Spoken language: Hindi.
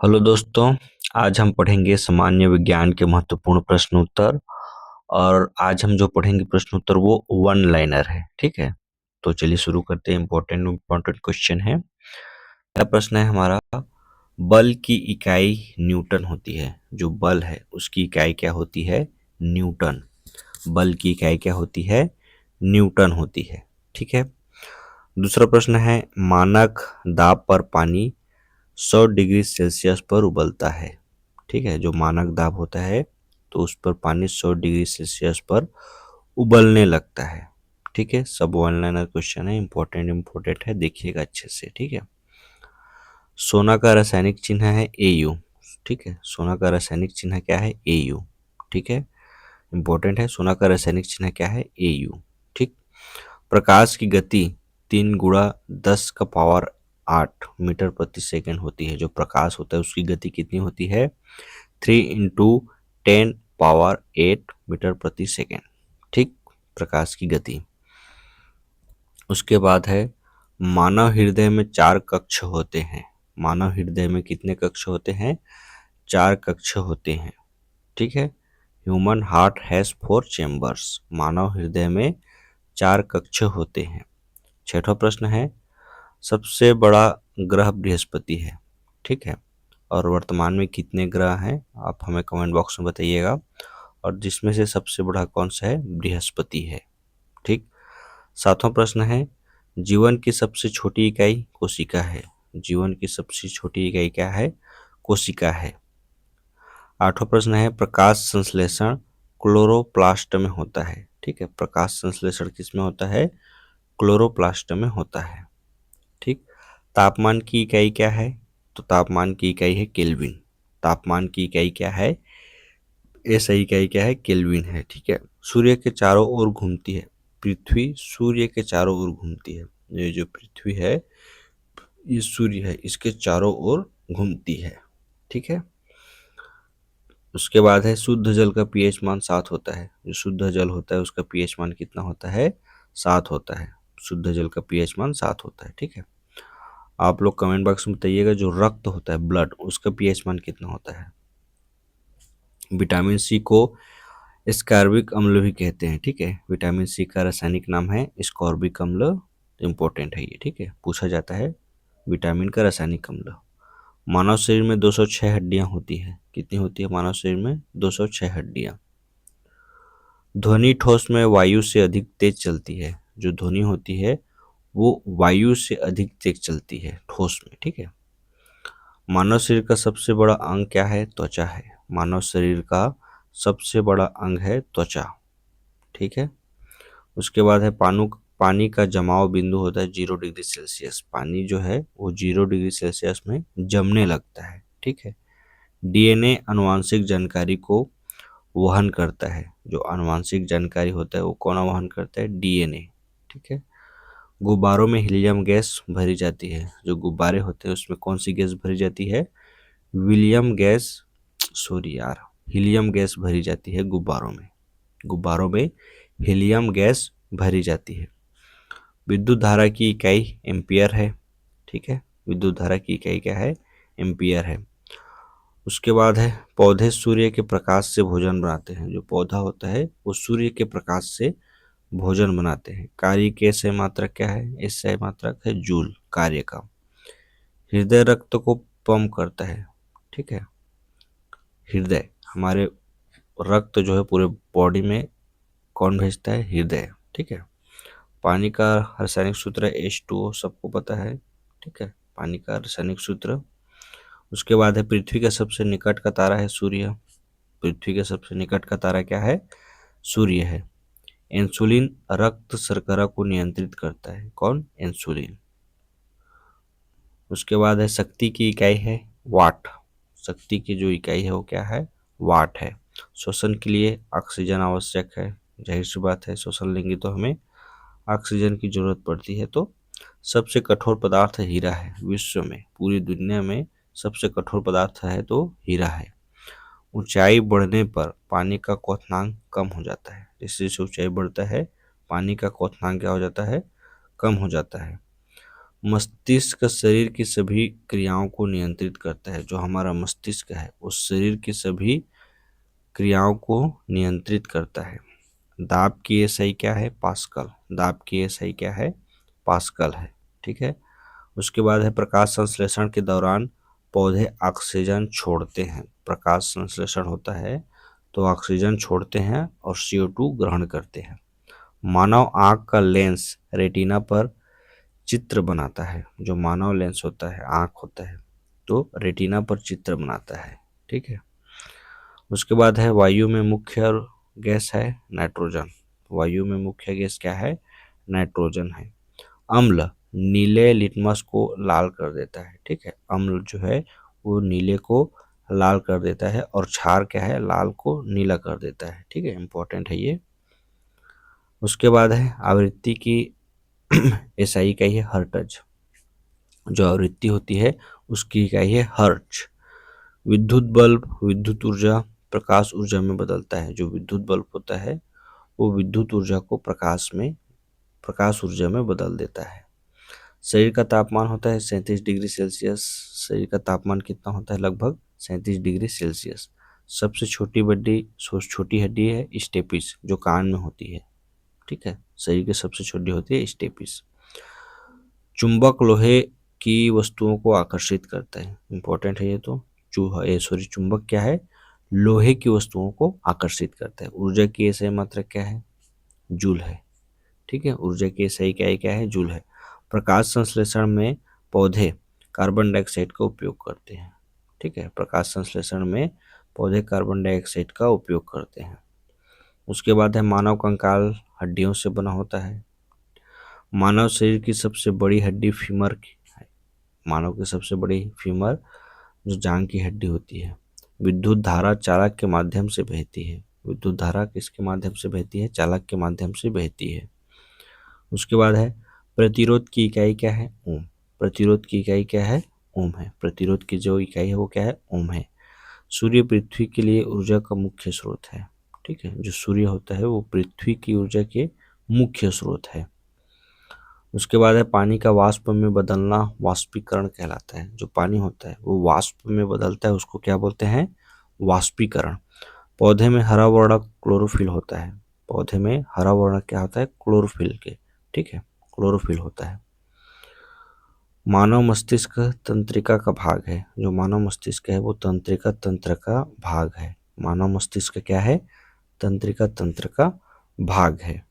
हेलो दोस्तों, आज हम पढ़ेंगे सामान्य विज्ञान के महत्वपूर्ण प्रश्न उत्तर। और आज हम जो पढ़ेंगे प्रश्न उत्तर वो वन लाइनर है। ठीक है, तो चलिए शुरू करते हैं। इम्पोर्टेंट क्वेश्चन है। पहला प्रश्न है हमारा, बल की इकाई न्यूटन होती है। जो बल है उसकी इकाई क्या होती है? न्यूटन। बल की इकाई क्या होती है? न्यूटन होती है। ठीक है। दूसरा प्रश्न है, मानक दाब पर पानी 100 डिग्री सेल्सियस पर उबलता है। ठीक है, जो मानक दाब होता है तो उस पर पानी 100 डिग्री सेल्सियस पर उबलने लगता है। ठीक है, सब वन लाइनर क्वेश्चन है, इंपॉर्टेंट है, देखिएगा अच्छे से। ठीक है। सोना का रासायनिक चिन्ह है Au। ठीक है, सोना का रासायनिक चिन्ह क्या है? Au। ठीक है, इंपॉर्टेंट है। सोना का रासायनिक चिन्ह क्या है? Au। ठीक। प्रकाश की गति 3 × 10⁸ मीटर प्रति सेकंड होती है। जो प्रकाश होता है उसकी गति कितनी होती है? 3 × 10⁸ मीटर प्रति सेकंड। ठीक, प्रकाश की गति। उसके बाद है, मानव हृदय में 4 कक्ष होते हैं। मानव हृदय में कितने कक्ष होते हैं? 4 कक्ष होते हैं। ठीक है, ह्यूमन हार्ट हैज 4 चैम्बर्स। मानव हृदय में 4 कक्ष होते हैं। छठा प्रश्न है, सबसे बड़ा ग्रह बृहस्पति है। ठीक है, और वर्तमान में कितने ग्रह हैं आप हमें कमेंट बॉक्स में बताइएगा, और जिसमें से सबसे बड़ा कौन सा है? बृहस्पति है। ठीक। सातवां प्रश्न है, जीवन की सबसे छोटी इकाई कोशिका है। जीवन की सबसे छोटी इकाई क्या है? कोशिका है। आठवां प्रश्न है, प्रकाश संश्लेषण क्लोरोप्लास्ट में होता है। ठीक है, प्रकाश संश्लेषण किसमें होता है? क्लोरोप्लास्ट में होता है। ठीक। तापमान की इकाई क्या है? तो तापमान की इकाई है केल्विन। तापमान की इकाई क्या है? ऐसा इकाई क्या है? केल्विन है। ठीक है। सूर्य के चारों ओर घूमती है। पृथ्वी सूर्य के चारों ओर घूमती है। ये जो पृथ्वी है ये सूर्य है, इसके चारों ओर घूमती है। ठीक है। उसके बाद है, शुद्ध जल का पीएच मान 7 होता है। जो शुद्ध जल होता है उसका पीएच मान कितना होता है? 7 होता है। शुद्ध जल का पीएच मान 7 होता है। ठीक है। आप लोग कमेंट बॉक्स में बताइएगा, जो रक्त होता है ब्लड उसका पीएच मान कितना होता है? विटामिन सी को स्कॉर्बिक अम्ल भी कहते हैं। ठीक है, विटामिन सी का रासायनिक नाम है स्कॉर्बिक अम्ल। इंपॉर्टेंट है ये। ठीक है, पूछा जाता है विटामिन का रासायनिक अम्ल। मानव शरीर में 206 हड्डियां होती है। कितनी होती है मानव शरीर में? 206 हड्डियां। ध्वनि ठोस में वायु से अधिक तेज चलती है। जो ध्वनि होती है वो वायु से अधिक तेज चलती है ठोस में। ठीक है। मानव शरीर का सबसे बड़ा अंग क्या है? त्वचा है। मानव शरीर का सबसे बड़ा अंग है त्वचा। ठीक है। उसके बाद है, पानी का जमाव बिंदु होता है 0 डिग्री सेल्सियस। पानी जो है वो 0 डिग्री सेल्सियस में जमने लगता है। ठीक है। डीएनए आनुवांशिक जानकारी को वहन करता है। जो आनुवांशिक जानकारी होता है वो कौन वहन करता है? डीएनए। ठीक है। गुब्बारों में हीलियम गैस भरी जाती है। जो गुब्बारे होते हैं उसमें कौन सी गैस भरी जाती है? विलियम गैस सॉरी यार हीलियम गैस भरी जाती है गुब्बारों में। गुब्बारों में हीलियम गैस भरी जाती है। विद्युत धारा की इकाई एम्पियर है। ठीक है, विद्युत धारा की इकाई क्या है? एम्पियर है। उसके बाद है, पौधे सूर्य के प्रकाश से भोजन बनाते हैं। जो पौधा होता है वो सूर्य के प्रकाश से भोजन बनाते हैं। कार्य के सही मात्रक क्या है? इस सही मात्रक है जूल, कार्य का। हृदय रक्त को पंप करता है। ठीक है, हृदय हमारे रक्त जो है पूरे बॉडी में कौन भेजता है? हृदय। ठीक है। पानी का रासायनिक सूत्र है H2O, सबको पता है। ठीक है, पानी का रासायनिक सूत्र। उसके बाद है, पृथ्वी का सबसे निकट का तारा है सूर्य। पृथ्वी के सबसे निकट का तारा क्या है? सूर्य है। इंसुलिन रक्त शर्करा को नियंत्रित करता है। कौन? इंसुलिन। उसके बाद है, शक्ति की इकाई है वाट। शक्ति की जो इकाई है वो क्या है? वाट है। श्वसन के लिए ऑक्सीजन आवश्यक है। जाहिर सी बात है, श्वसन लेंगे तो हमें ऑक्सीजन की जरूरत पड़ती है। तो सबसे कठोर पदार्थ हीरा है। विश्व में, पूरी दुनिया में सबसे कठोर पदार्थ है तो हीरा है। ऊंचाई बढ़ने पर पानी का क्वथनांक कम हो जाता है। जैसे जैसे ऊंचाई बढ़ता है पानी का क्वथनांक क्या हो जाता है? कम हो जाता है। मस्तिष्क शरीर की सभी क्रियाओं को नियंत्रित करता है। जो हमारा मस्तिष्क है वो शरीर की सभी क्रियाओं को नियंत्रित करता है। दाब की एसआई क्या है? पास्कल। दाब की एसआई क्या है? पास्कल है। ठीक है। उसके बाद है प्रकाश संश्लेषण के दौरान पौधे ऑक्सीजन छोड़ते हैं। प्रकाश संश्लेषण होता है तो ऑक्सीजन छोड़ते हैं और CO2 ग्रहण करते हैं। मानव आंख का लेंस रेटिना पर चित्र बनाता है। जो मानव लेंस होता है, आंख होता है, तो रेटिना पर चित्र बनाता है। ठीक है। उसके बाद है वायु में मुख्य गैस है नाइट्रोजन। वायु में मुख्य गैस क्या है? नाइट्रोजन है। अम्ल नीले लिटमस को लाल कर देता है। ठीक है। अम्ल जो है वो नीले को लाल कर देता है और क्षार क्या है? लाल को नीला कर देता है। ठीक है, इंपॉर्टेंट है ये। उसके बाद है आवृत्ति की एसआई इकाई है हर्ट्ज। जो आवृत्ति होती है उसकी इकाई है हर्ट्ज। विद्युत बल्ब विद्युत ऊर्जा प्रकाश ऊर्जा में बदलता है। जो विद्युत बल्ब होता है वो विद्युत ऊर्जा को प्रकाश ऊर्जा में बदल देता है। शरीर का तापमान होता है 37 डिग्री सेल्सियस। शरीर का तापमान कितना होता है? लगभग 37 डिग्री सेल्सियस। सबसे छोटी हड्डी है स्टेपिस, जो कान में होती है। ठीक है। शरीर की सबसे छोटी होती है स्टेपिस। चुंबक लोहे की वस्तुओं को आकर्षित करता है। इंपॉर्टेंट है ये तो। चुंबक क्या है? लोहे की वस्तुओं को आकर्षित करता है। ऊर्जा की एसआई मात्रक क्या है? जूल है। ठीक है। ऊर्जा की एसआई इकाई क्या है? जूल है। प्रकाश संश्लेषण में पौधे कार्बन डाइऑक्साइड का उपयोग करते हैं। ठीक है। प्रकाश संश्लेषण में पौधे कार्बन डाइऑक्साइड का उपयोग करते हैं। उसके बाद है मानव कंकाल हड्डियों से बना होता है। मानव शरीर की सबसे बड़ी हड्डी फीमर की है। मानव की सबसे बड़ी फीमर जो जांग की हड्डी होती है। विद्युत धारा चालक के माध्यम से बहती है। विद्युत धारा किसके माध्यम से बहती है? चालक के माध्यम से बहती है। उसके बाद है प्रतिरोध की इकाई क्या है? ओम। प्रतिरोध की इकाई क्या है? ओम है। प्रतिरोध की जो इकाई है वो क्या है? ओम है। सूर्य पृथ्वी के लिए ऊर्जा का मुख्य स्रोत है। ठीक है। जो सूर्य होता है वो पृथ्वी की ऊर्जा के मुख्य स्रोत है। उसके बाद है पानी का वाष्प में बदलना वाष्पीकरण कहलाता है। जो पानी होता है वो वाष्प में बदलता है, उसको क्या बोलते हैं? वाष्पीकरण। पौधे में हरा वर्ण क्लोरोफिल होता है। पौधे में हरा वर्ण क्या होता है? क्लोरोफिल के। ठीक है, क्लोरोफिल होता है। मानव मस्तिष्क तंत्रिका का भाग है। जो मानव मस्तिष्क है वो तंत्रिका तंत्र का भाग है। मानव मस्तिष्क क्या है? तंत्रिका तंत्र का भाग है।